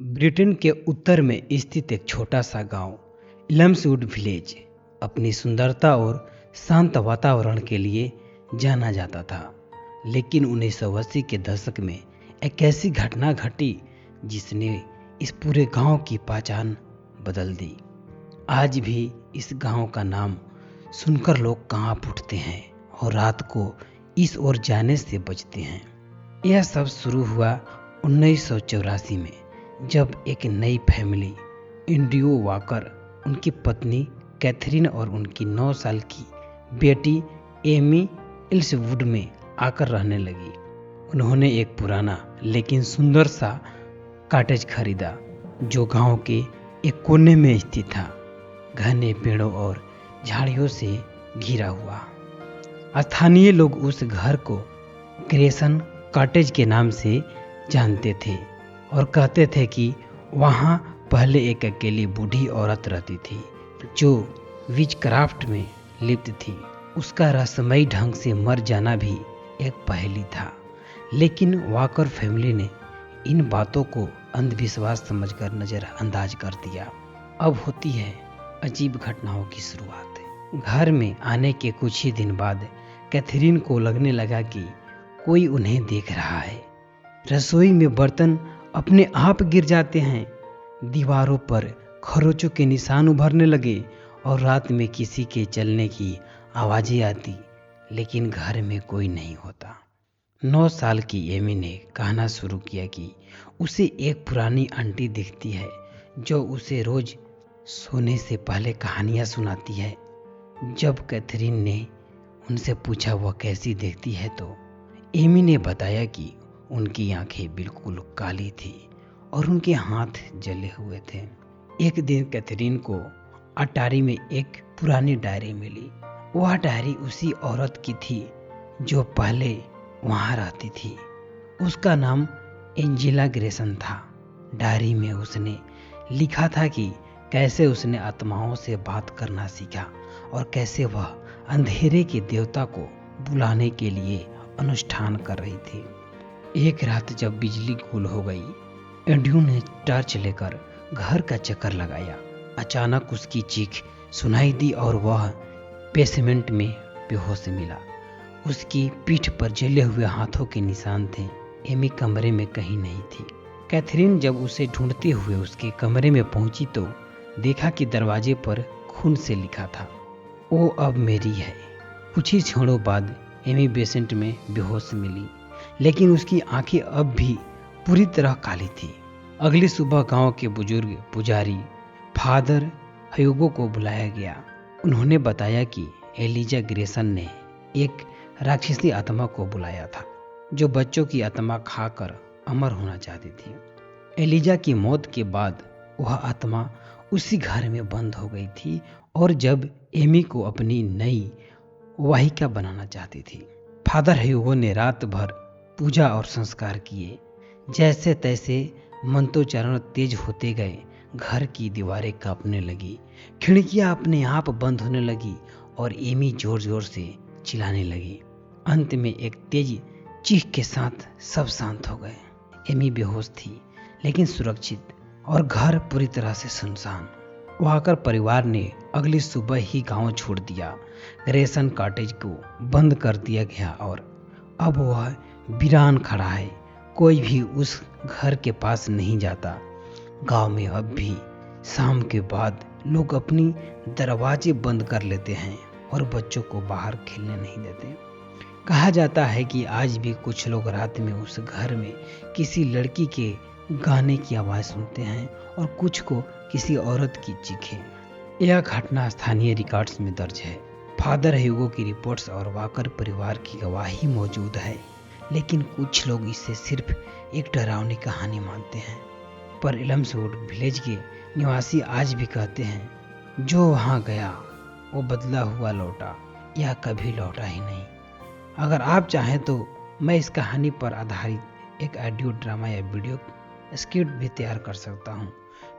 Britain के उत्तर में स्थित एक छोटा सा गांव इलम्सवुड विलेज अपनी सुंदरता और शांत वातावरण के लिए जाना जाता था। लेकिन 1980 के दशक में एक ऐसी घटना घटी जिसने इस पूरे गांव की पहचान बदल दी। आज भी इस गांव का नाम सुनकर लोग कांप उठते हैं और रात को इस ओर जाने से बचते हैं। यह सब शुरू हुआ 1984 में, जब एक नई फैमिली एंड्रयू वॉकर, उनकी पत्नी कैथरीन और उनकी 9 साल की बेटी एमी इल्सवुड में आकर रहने लगी। उन्होंने एक पुराना लेकिन सुंदर सा कॉटेज खरीदा जो गांव के एक कोने में स्थित था, घने पेड़ों और झाड़ियों से घिरा हुआ। स्थानीय लोग उस घर को ग्रेसन कॉटेज के नाम से जानते थे और कहते थे कि वहां पहले एक अकेली बूढ़ी औरत रहती थी जो विचक्राफ्ट में लिप्त थी। उसका रहस्यमयी ढंग से मर जाना भी एक पहेली था, लेकिन वॉकर फैमिली ने इन बातों को अंधविश्वास समझकर नजरअंदाज कर दिया। अब होती है अजीब घटनाओं की शुरुआत। घर में आने के कुछ ही दिन बाद कैथरीन को लगने लगा कि कोई उन्हें देख रहा है। रसोई में बर्तन अपने आप गिर जाते हैं, दीवारों पर खरोचों के निशान उभरने लगे और रात में किसी के चलने की आवाजें आती, लेकिन घर में कोई नहीं होता। 9 साल की एमी ने कहना शुरू किया कि उसे एक पुरानी आंटी दिखती है जो उसे रोज सोने से पहले कहानियां सुनाती है। जब कैथरीन ने उनसे पूछा वह कैसी दिखती है, तो एमी ने बताया कि उनकी आंखें बिल्कुल काली थी और उनके हाथ जले हुए थे। एक दिन कैथरीन को अटारी में एक पुरानी डायरी मिली। वह डायरी उसी औरत की थी जो पहले वहां रहती थी। उसका नाम एंजेला ग्रेसन था। डायरी में उसने लिखा था कि कैसे उसने आत्माओं से बात करना सीखा और कैसे वह अंधेरे के देवता को बुलाने के लिए अनुष्ठान कर रही थी। एक रात जब बिजली गुल हो गई, एंड्रयू ने टॉर्च लेकर घर का चक्कर लगाया। अचानक उसकी चीख सुनाई दी और वह बेसमेंट में बेहोश मिला। उसकी पीठ पर जले हुए हाथों के निशान थे। एमी कमरे में कहीं नहीं थी। कैथरीन जब उसे ढूंढते हुए उसके कमरे में पहुंची तो देखा कि दरवाजे पर खून से लिखा था, ओ अब मेरी है। कुछ ही क्षणों बाद एमी बेसेंट में बेहोश मिली, लेकिन उसकी आंखें अब भी पूरी तरह काली थी। अगली सुबह गांव के बुजुर्ग पुजारी फादर ह्यूगो को बुलाया गया। उन्होंने बताया कि एलिजा ग्रेसन ने एक राक्षसी आत्मा को बुलाया था जो बच्चों की आत्मा खाकर अमर होना चाहती थी। एलिजा की मौत के बाद वह आत्मा उसी घर में बंद हो गई थी और जब एमी को अपनी नई वाहिका बनाना चाहती थी। फादर ह्यूगो ने रात भर पूजा और संस्कार किए। जैसे तैसे मंत्रोच्चारण तेज होते गए, घर की दीवारें कांपने लगी, खिड़कियां अपने आप बंद होने लगी और एमी जोर जोर से चिल्लाने लगी। अंत में एक तेज चीख के साथ सब शांत हो गए। एमी बेहोश थी लेकिन सुरक्षित और घर पूरी तरह से सुनसान। वॉकर परिवार ने अगली सुबह ही गांव छोड़ दिया। ग्रेसन कॉटेज को बंद कर दिया गया और अब वह वीरान खड़ा है। कोई भी उस घर के पास नहीं जाता। गांव में अब भी शाम के बाद लोग अपनी दरवाजे बंद कर लेते हैं और बच्चों को बाहर खेलने नहीं देते। कहा जाता है कि आज भी कुछ लोग रात में उस घर में किसी लड़की के गाने की आवाज सुनते हैं और कुछ को किसी औरत की चीखें। यह घटना स्थानीय रिकॉर्ड्स में दर्ज है। फादर ह्यूगो की रिपोर्ट्स और वॉकर परिवार की गवाही मौजूद है, लेकिन कुछ लोग इसे सिर्फ एक डरावनी कहानी मानते हैं। पर इलम्सवुड विलेज के निवासी आज भी कहते हैं जो वहां गया वो बदला हुआ लौटा या कभी लौटा ही नहीं। अगर आप चाहें तो मैं इस कहानी पर आधारित एक ऑडियो ड्रामा या वीडियो स्क्रिप्ट भी तैयार कर सकता हूँ।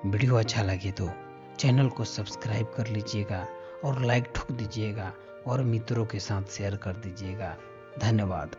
वीडियो अच्छा लगे तो चैनल को सब्सक्राइब कर लीजिएगा और लाइक ठोक दीजिएगा और मित्रों के साथ शेयर कर दीजिएगा। धन्यवाद।